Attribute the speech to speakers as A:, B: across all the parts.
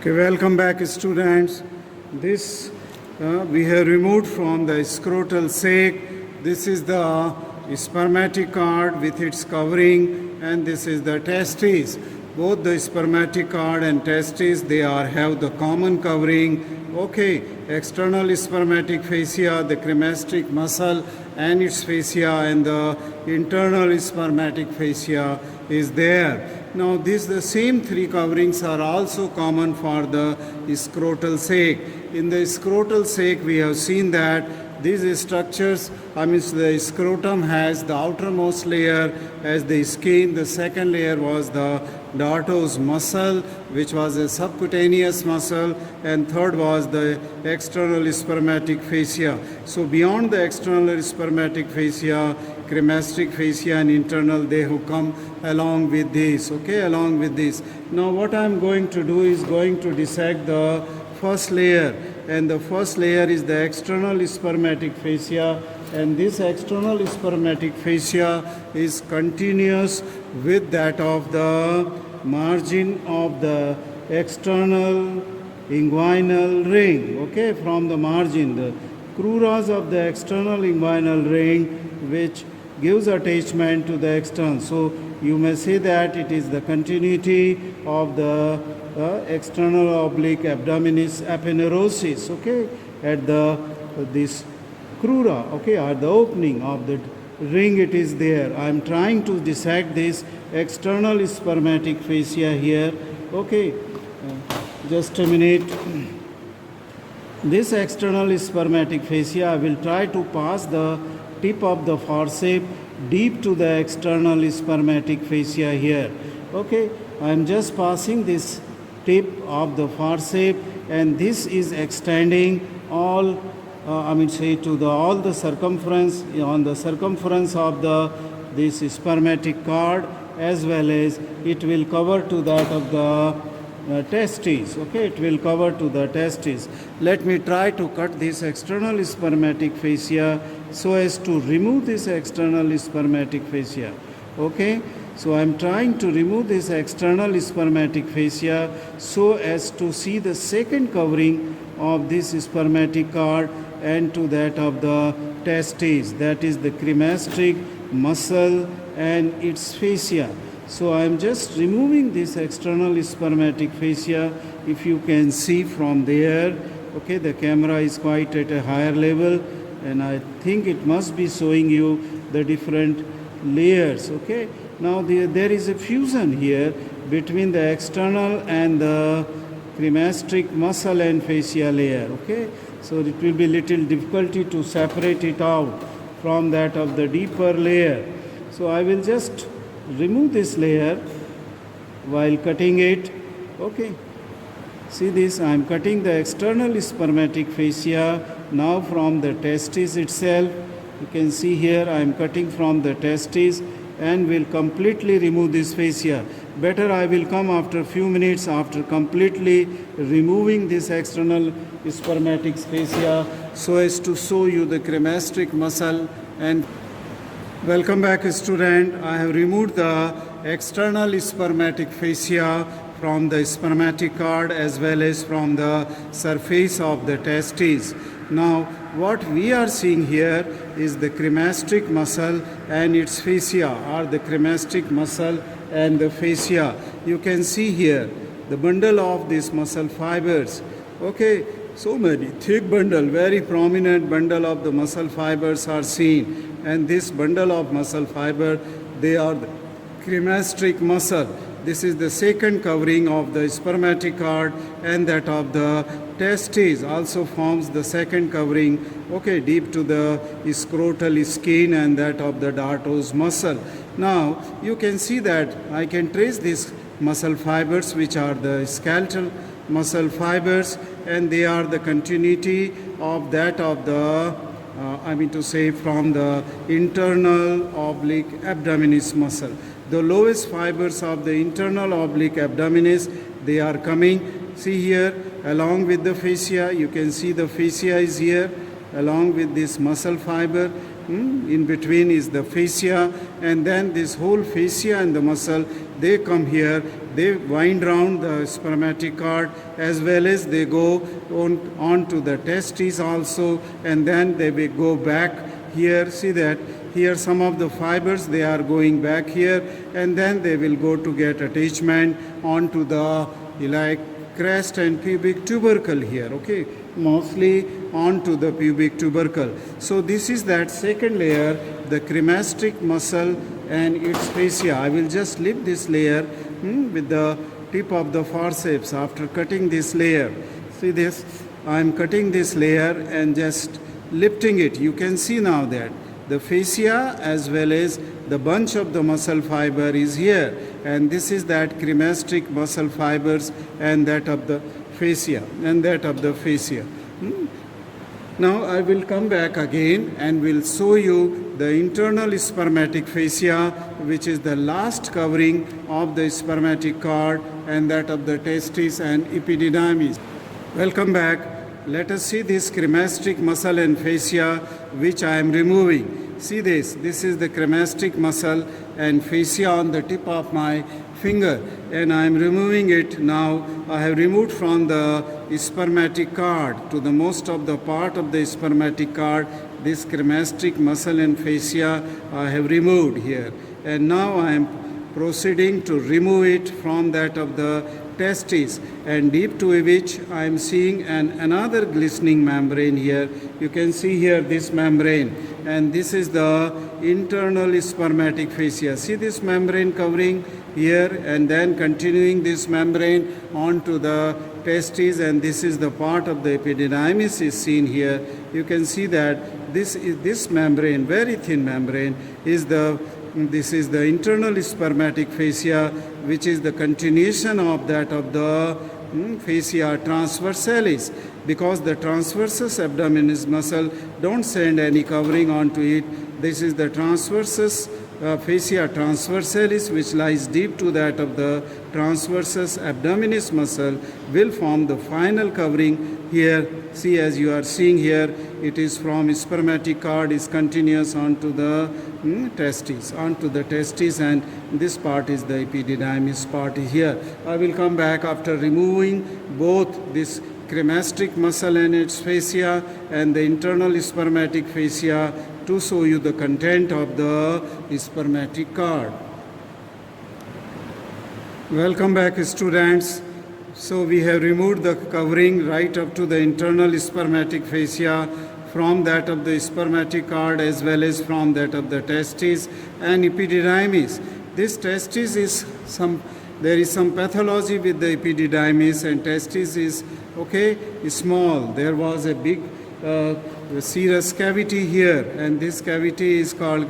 A: Okay, welcome back, students. This we have removed from the scrotal sac. This is the spermatic cord with its covering, and this is the testis. Both the spermatic cord and testis, they have the common covering. Okay, external spermatic fascia, the cremasteric muscle and its fascia, and the internal spermatic fascia is there. Now, the same three coverings are also common for the scrotal sac. In the scrotal sac, we have seen that these structures, the scrotum has the outermost layer as the skin. The second layer was the dartos muscle, which was a subcutaneous muscle, and third was the external spermatic fascia. So beyond the external spermatic fascia, cremasteric fascia and internal, they have come along with this. Okay, along with this. Now what I am going to do is going to dissect the first layer, and the first layer is the external spermatic fascia, and this external spermatic fascia is continuous with that of the margin of the external inguinal ring. Okay, from the margin, the cruras of the external inguinal ring, which gives attachment to the external. So you may say that it is the continuity of the external oblique abdominis aponeurosis, okay, at this crura, okay, at the opening of the ring it is there. I am trying to dissect this external spermatic fascia here, okay. Just a minute. This external spermatic fascia, I will try to pass the tip of the forceps deep to the external spermatic fascia here. Okay, I am just passing this tip of the forceps, and this is extending all, to all the circumference, on the circumference of this spermatic cord, as well as it will cover to that of the testes. Okay, it will cover to the testes. Let me try to cut this external spermatic fascia so as to remove this external spermatic fascia. Okay, so I am trying to remove this external spermatic fascia so as to see the second covering of this spermatic cord and to that of the testes, that is the cremasteric muscle and its fascia. So I am just removing this external spermatic fascia. If you can see from there, okay, the camera is quite at a higher level, and I think it must be showing you the different layers. Okay, now there is a fusion here between the external and the cremasteric muscle and fascia layer. Okay, so it will be little difficulty to separate it out from that of the deeper layer. So I will just remove this layer while cutting it. Okay, see this, I am cutting the external spermatic fascia now from the testis itself. You can see here I am cutting from the testis and will completely remove this fascia. Better I will come after a few minutes after completely removing this external spermatic fascia so as to show you the cremasteric muscle. And welcome back, student. I have removed the external spermatic fascia from the spermatic cord as well as from the surface of the testes. Now what we are seeing here is the cremasteric muscle and its fascia, or the cremasteric muscle and the fascia. You can see here the bundle of these muscle fibers. Okay, so many thick bundle, very prominent bundle of the muscle fibers are seen, and this bundle of muscle fiber, they are the cremasteric muscle. This is the second covering of the spermatic cord, and that of the testes also forms the second covering, okay, deep to the scrotal skin, and that of the dartos muscle. Now you can see that I can trace these muscle fibers, which are the skeletal muscle fibers, and they are the continuity of that of the from the internal oblique abdominis muscle. The lowest fibers of the internal oblique abdominis, they are coming, see here, along with the fascia. You can see the fascia is here along with this muscle fiber, in between is the fascia, and then this whole fascia and the muscle, they come here, they wind round the spermatic cord, as well as they go on to the testes also, and then they will go back here. See that here some of the fibers, they are going back here, and then they will go to get attachment onto the crest and pubic tubercle here, okay, mostly onto the pubic tubercle. So this is that second layer, the cremasteric muscle and its fascia. I will just lift this layer with the tip of the forceps after cutting this layer. See this, I am cutting this layer and just lifting it. You can see now that the fascia as well as the bunch of the muscle fiber is here, and this is that cremasteric muscle fibers and that of the fascia and that of the fascia. Now I will come back again and will show you the internal spermatic fascia, which is the last covering of the spermatic cord, and that of the testis and epididymis. Welcome back. Let us see this cremasteric muscle and fascia which I am removing. See this is the cremasteric muscle and fascia on the tip of my finger, and I am removing it now. I have removed from the spermatic cord to the most of the part of the spermatic cord. This cremasteric muscle and fascia I have removed here, and now I am proceeding to remove it from that of the testis, and deep to which I am seeing another glistening membrane here. You can see here this membrane, and this is the internal spermatic fascia. See this membrane covering here, and then continuing this membrane onto the testes, and this is the part of the epididymis is seen here. You can see that this membrane, very thin membrane, this is the internal spermatic fascia, which is the continuation of that of the fascia transversalis, because the transversus abdominis muscle don't send any covering onto it. This is the transversus fascia transversalis, which lies deep to that of the transversus abdominis muscle, will form the final covering here. See, as you are seeing here, it is from spermatic cord is continuous onto the testes, and this part is the epididymis part here. I will come back after removing both this cremasteric muscle and its fascia and the internal spermatic fascia to show you the content of the spermatic cord. Welcome back, students. So we have removed the covering right up to the internal spermatic fascia from that of the spermatic cord as well as from that of the testis and epididymis. This testis is there is some pathology with the epididymis, and testis is small. There was a big serous cavity here, and this cavity is called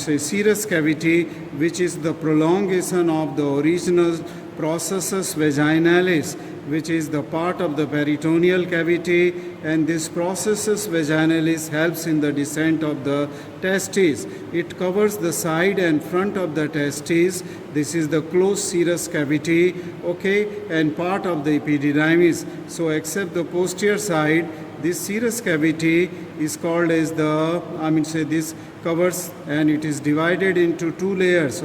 A: serous cavity, which is the prolongation of the original processus vaginalis, which is the part of the peritoneal cavity, and this processus vaginalis helps in the descent of the testes. It covers the side and front of the testes. This is the closed serous cavity, and part of the epididymis. So except the posterior side, this serous cavity is called as this covers, and it is divided into two layers,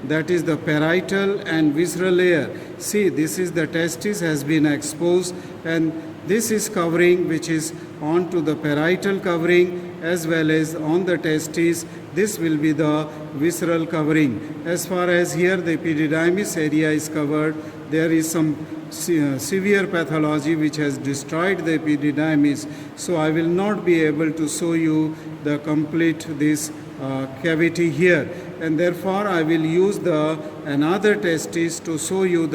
A: that is the parietal and visceral layer. See, this is the testis has been exposed, and this is covering which is onto the parietal covering as well as on the testis. This will be the visceral covering. As far as here the epididymis area is covered, there is some severe pathology which has destroyed the epididymis, so I will not be able to show you the complete this cavity here, and therefore I will use another testis to show you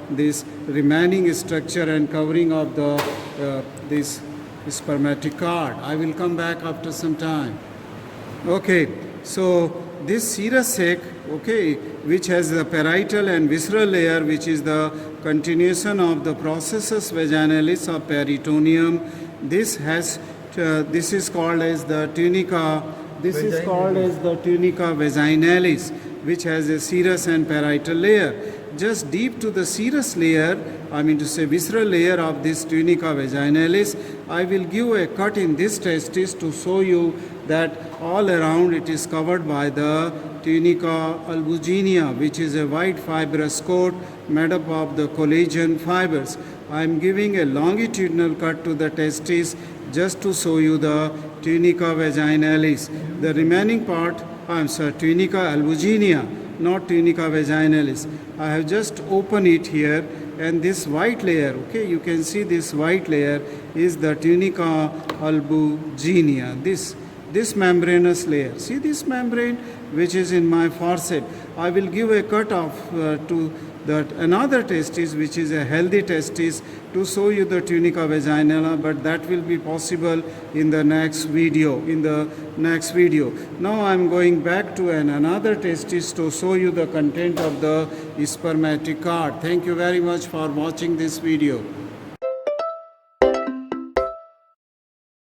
A: this remaining structure and covering of this spermatic cord. I will come back after some time. So this serous sac, which has the parietal and visceral layer, which is the continuation of the processus vaginalis of peritoneum. This is called as the tunica. This is called as the tunica vasanalis, which has a serous and parietal layer. just deep to the serous layer, I mean to say visceral layer of this tunica vaginalis, I will give a cut in this testis to show you that all around it is covered by the tunica albuginea, which is a white fibrous coat made up of the collagen fibers. I am giving a longitudinal cut to the testis just to show you the tunica vaginalis. The remaining part, tunica albuginea, not tunica vaginalis. I have just opened it here, and this white layer, okay, you can see this white layer is the tunica albuginea. This membranous layer. See this membrane which is in my forceps. I will give a cut off to that another testis which is a healthy testis to show you the tunica vaginala, but that will be possible in the next video. Now I am going back to another testis to show you the content of the spermatic cord. Thank you very much for watching this video.